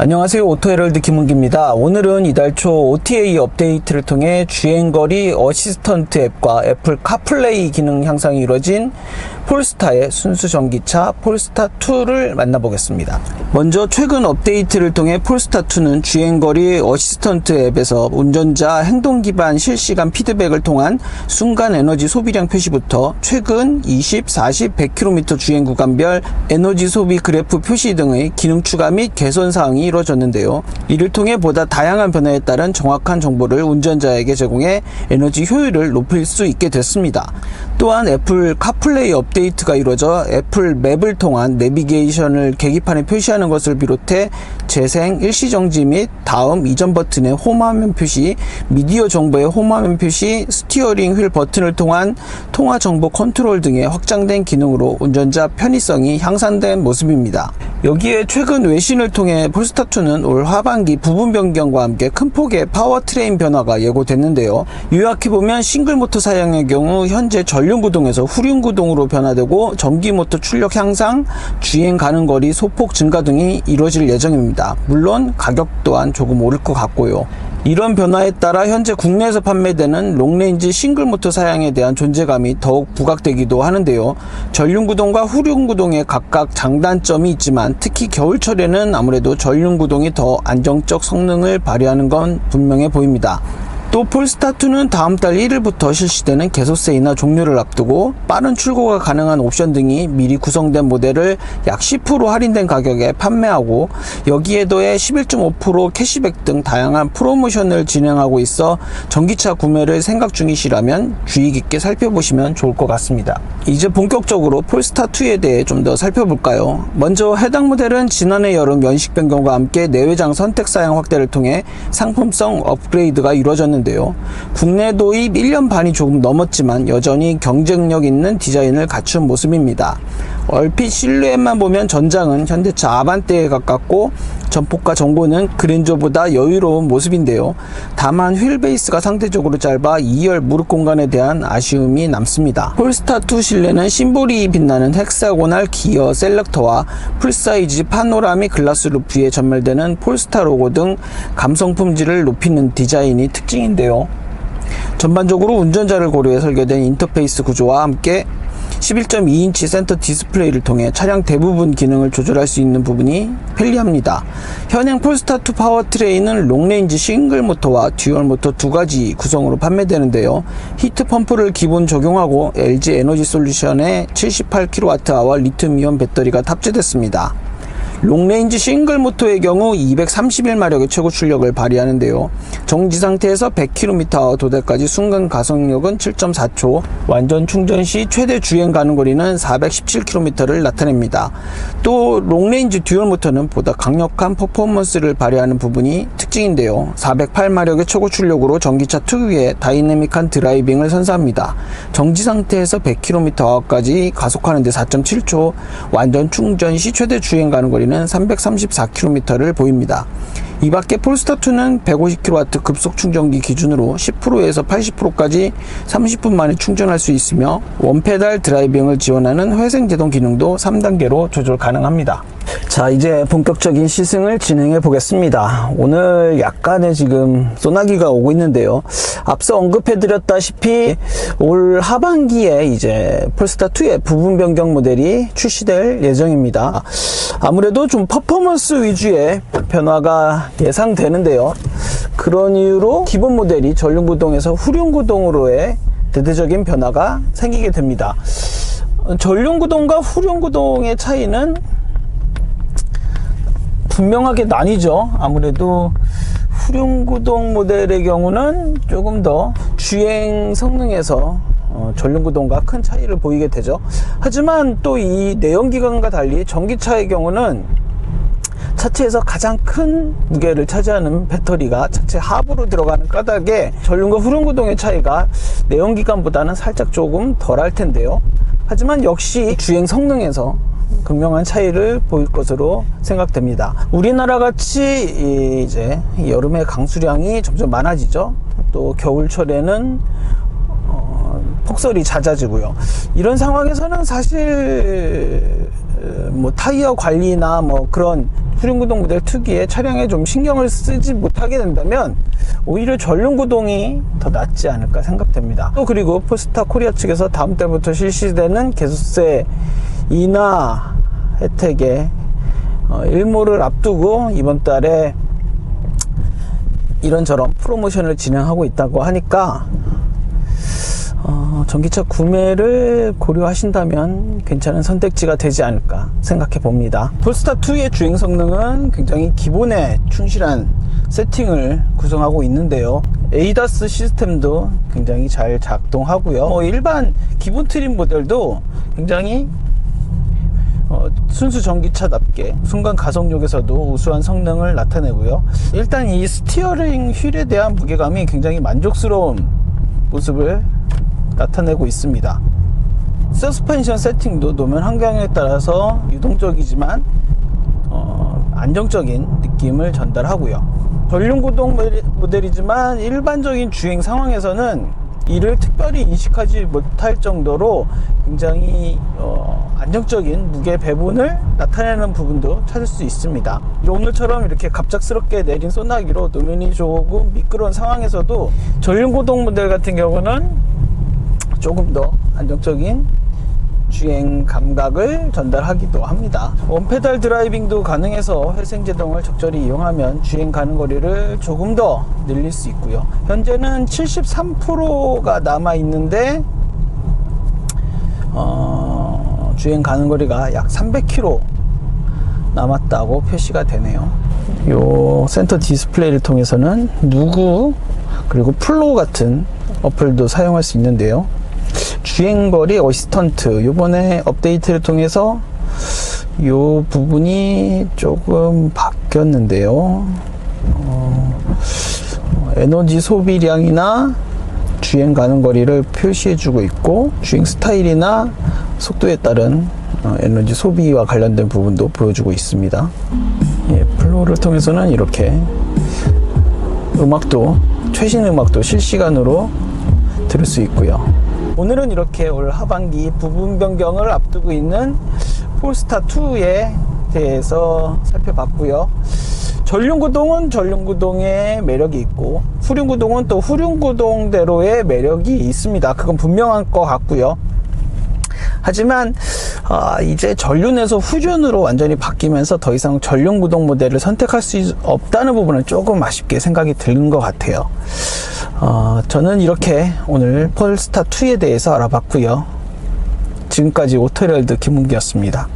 안녕하세요. 오토헤럴드 김은기입니다. 오늘은 이달 초 OTA 업데이트를 통해 주행거리 어시스턴트 앱과 애플 카플레이 기능 향상이 이루어진 폴스타의 순수 전기차 폴스타2를 만나보겠습니다. 먼저 최근 업데이트를 통해 폴스타2는 주행거리 어시스턴트 앱에서 운전자 행동 기반 실시간 피드백을 통한 순간 에너지 소비량 표시부터 최근 20, 40, 100km 주행 구간별 에너지 소비 그래프 표시 등의 기능 추가 및 개선 사항이 이루어졌는데요. 이를 통해 보다 다양한 변화에 따른 정확한 정보를 운전자에게 제공해 에너지 효율을 높일 수 있게 됐습니다. 또한 애플 카플레이 업데이트가 이루어져 애플 맵을 통한 내비게이션을 계기판에 표시하는 것을 비롯해 재생, 일시정지 및 다음, 이전 버튼의 홈화면 표시, 미디어 정보의 홈화면 표시, 스티어링 휠 버튼을 통한 통화 정보 컨트롤 등의 확장된 기능으로 운전자 편의성이 향상된 모습입니다. 여기에 최근 외신을 통해 폴스타2는 올 하반기 부분 변경과 함께 큰 폭의 파워트레인 변화가 예고됐는데요. 요약해보면 싱글모터 사양의 경우 현재 전륜구동에서 후륜구동으로 변화되고 전기모터 출력 향상, 주행 가능 거리 소폭 증가 등이 이루어질 예정입니다. 물론 가격 또한 조금 오를 것 같고요. 이런 변화에 따라 현재 국내에서 판매되는 롱레인지 싱글모터 사양에 대한 존재감이 더욱 부각되기도 하는데요. 전륜구동과 후륜구동에 각각 장단점이 있지만 특히 겨울철에는 아무래도 전륜구동이 더 안정적 성능을 발휘하는 건 분명해 보입니다. 또 폴스타2는 다음 달 1일부터 실시되는 개소세이나 종료를 앞두고 빠른 출고가 가능한 옵션 등이 미리 구성된 모델을 약 10% 할인된 가격에 판매하고 여기에 더해 11.5% 캐시백 등 다양한 프로모션을 진행하고 있어 전기차 구매를 생각 중이시라면 주의 깊게 살펴보시면 좋을 것 같습니다. 이제 본격적으로 폴스타2에 대해 좀 더 살펴볼까요? 먼저 해당 모델은 지난해 여름 연식 변경과 함께 내외장 선택 사양 확대를 통해 상품성 업그레이드가 이루어졌는데 국내 도입 1년 반이 조금 넘었지만 여전히 경쟁력 있는 디자인을 갖춘 모습입니다. 얼핏 실루엣만 보면 전장은 현대차 아반떼에 가깝고 전폭과 전고는 그랜저보다 여유로운 모습인데요. 다만 휠 베이스가 상대적으로 짧아 2열 무릎 공간에 대한 아쉬움이 남습니다. 폴스타2 실내는 심볼이 빛나는 헥사고널 기어 셀렉터와 풀사이즈 파노라믹 글라스 루프에 전멸되는 폴스타 로고 등 감성 품질을 높이는 디자인이 특징인데요. 전반적으로 운전자를 고려해 설계된 인터페이스 구조와 함께 11.2인치 센터 디스플레이를 통해 차량 대부분 기능을 조절할 수 있는 부분이 편리합니다. 현행 폴스타2 파워트레인은 롱레인지 싱글모터와 듀얼모터 두 가지 구성으로 판매되는데요. 히트펌프를 기본 적용하고 LG 에너지 솔루션의 78kWh 리튬이온 배터리가 탑재됐습니다. 롱레인지 싱글모터의 경우 231마력의 최고 출력을 발휘하는데요. 정지 상태에서 100km/h 도달까지 순간 가속력은 7.4초, 완전 충전 시 최대 주행 가능 거리는 417km를 나타냅니다. 또 롱레인지 듀얼모터는 보다 강력한 퍼포먼스를 발휘하는 부분이 특징인데요. 408마력의 최고 출력으로 전기차 특유의 다이내믹한 드라이빙을 선사합니다. 정지 상태에서 100km/h까지 가속하는 데 4.7초, 완전 충전 시 최대 주행 가능 거리는 334km를 보입니다. 이 밖에 폴스타2는 150kW 급속 충전기 기준으로 10%에서 80%까지 30분 만에 충전할 수 있으며 원페달 드라이빙을 지원하는 회생제동 기능도 3단계로 조절 가능합니다. 자, 이제 본격적인 시승을 진행해 보겠습니다. 오늘 약간의 지금 소나기가 오고 있는데요. 앞서 언급해 드렸다시피 올 하반기에 이제 폴스타2의 부분 변경 모델이 출시될 예정입니다. 아무래도 좀 퍼포먼스 위주의 변화가 예상되는데요. 그런 이유로 기본 모델이 전륜구동에서 후륜구동으로의 대대적인 변화가 생기게 됩니다. 전륜구동과 후륜구동의 차이는 분명하게 나뉘죠. 아무래도 후륜구동 모델의 경우는 조금 더 주행 성능에서 전륜구동과 큰 차이를 보이게 되죠. 하지만 또 이 내연기관과 달리 전기차의 경우는 차체에서 가장 큰 무게를 차지하는 배터리가 차체 하부로 들어가는 까닭에 전륜과 후륜구동의 차이가 내연기관보다는 살짝 조금 덜할 텐데요. 하지만 역시 주행 성능에서 극명한 차이를 보일 것으로 생각됩니다. 우리나라 같이 이제 여름에 강수량이 점점 많아지죠. 또 겨울철에는 폭설이 잦아지고요. 이런 상황에서는 사실 뭐 타이어 관리나 뭐 그런 후륜구동 모델 특유의 차량에 좀 신경을 쓰지 못하게 된다면 오히려 전륜구동이 더 낫지 않을까 생각됩니다. 또 그리고 폴스타 코리아 측에서 다음 달부터 실시되는 개소세 인하 혜택의 일몰을 앞두고 이번 달에 이런저런 프로모션을 진행하고 있다고 하니까 전기차 구매를 고려하신다면 괜찮은 선택지가 되지 않을까 생각해 봅니다. 폴스타2의 주행 성능은 굉장히 기본에 충실한 세팅을 구성하고 있는데요. 에이다스 시스템도 굉장히 잘 작동하고요. 일반 기본 트림 모델도 굉장히 순수 전기차답게 순간 가속력에서도 우수한 성능을 나타내고요. 일단 이 스티어링 휠에 대한 무게감이 굉장히 만족스러운 모습을 나타내고 있습니다. 서스펜션 세팅도 노면 환경에 따라서 유동적이지만 안정적인 느낌을 전달하고요. 전륜구동 모델이지만 일반적인 주행 상황에서는 이를 특별히 인식하지 못할 정도로 굉장히 안정적인 무게 배분을 나타내는 부분도 찾을 수 있습니다. 오늘처럼 이렇게 갑작스럽게 내린 소나기로 노면이 조금 미끄러운 상황에서도 전륜구동 모델 같은 경우는 조금 더 안정적인 주행 감각을 전달하기도 합니다. 원페달 드라이빙도 가능해서 회생제동을 적절히 이용하면 주행 가는 거리를 조금 더 늘릴 수 있고요. 현재는 73%가 남아 있는데 주행 가는 거리가 약 300km 남았다고 표시가 되네요. 요 센터 디스플레이를 통해서는 누구 그리고 플로우 같은 어플도 사용할 수 있는데요. 주행거리 어시스턴트 요번에 업데이트를 통해서 요 부분이 조금 바뀌었는데요. 에너지 소비량이나 주행 가는 거리를 표시해 주고 있고 주행 스타일이나 속도에 따른 에너지 소비와 관련된 부분도 보여주고 있습니다. 플로우를 통해서는 이렇게 음악도 최신 음악도 실시간으로 들을 수 있고요. 오늘은 이렇게 올 하반기 부분 변경을 앞두고 있는 폴스타2에 대해서 살펴봤고요. 전륜구동은 전륜구동의 매력이 있고 후륜구동은 또 후륜구동대로의 매력이 있습니다. 그건 분명한 것 같고요. 하지만 이제 전륜에서 후륜으로 완전히 바뀌면서 더 이상 전륜구동 모델을 선택할 수 없다는 부분은 조금 아쉽게 생각이 드는 것 같아요. 저는 이렇게 오늘 폴스타2에 대해서 알아봤고요. 지금까지 오토헤럴드 김문기였습니다.